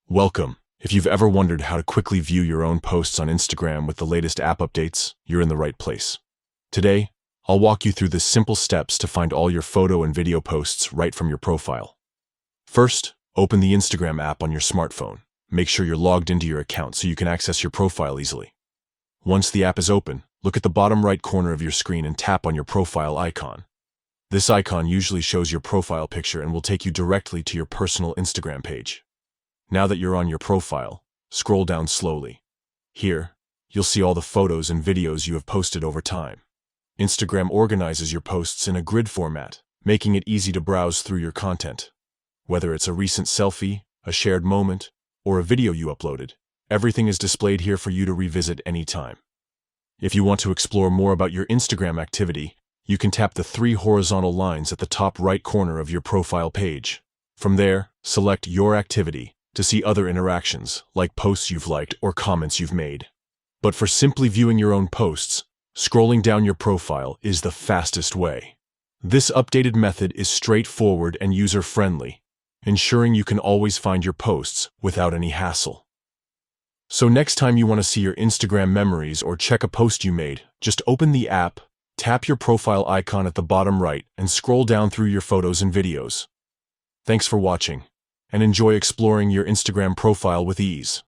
Welcome. If you've ever wondered how to quickly view your own posts on Instagram with the latest app updates, you're in the right place. Today, I'll walk you through the simple steps to find all your photo and video posts right from your profile. First, open the Instagram app on your smartphone. Make sure you're logged into your account so you can access your profile easily. Once the app is open, look at the bottom right corner of your screen and tap on your profile icon. This icon usually shows your profile picture and will take you directly to your personal Instagram page. Now that you're on your profile, scroll down slowly. Here, you'll see all the photos and videos you have posted over time. Instagram organizes your posts in a grid format, making it easy to browse through your content. Whether it's a recent selfie, a shared moment, or a video you uploaded, everything is displayed here for you to revisit anytime. If you want to explore more about your Instagram activity, you can tap the 3 horizontal lines at the top right corner of your profile page. From there, select Your Activity to see other interactions, like posts you've liked or comments you've made. But for simply viewing your own posts, scrolling down your profile is the fastest way. This updated method is straightforward and user-friendly, ensuring you can always find your posts without any hassle. So next time you want to see your Instagram memories or check a post you made, just open the app, tap your profile icon at the bottom right, and scroll down through your photos and videos. Thanks for watching, and enjoy exploring your Instagram profile with ease.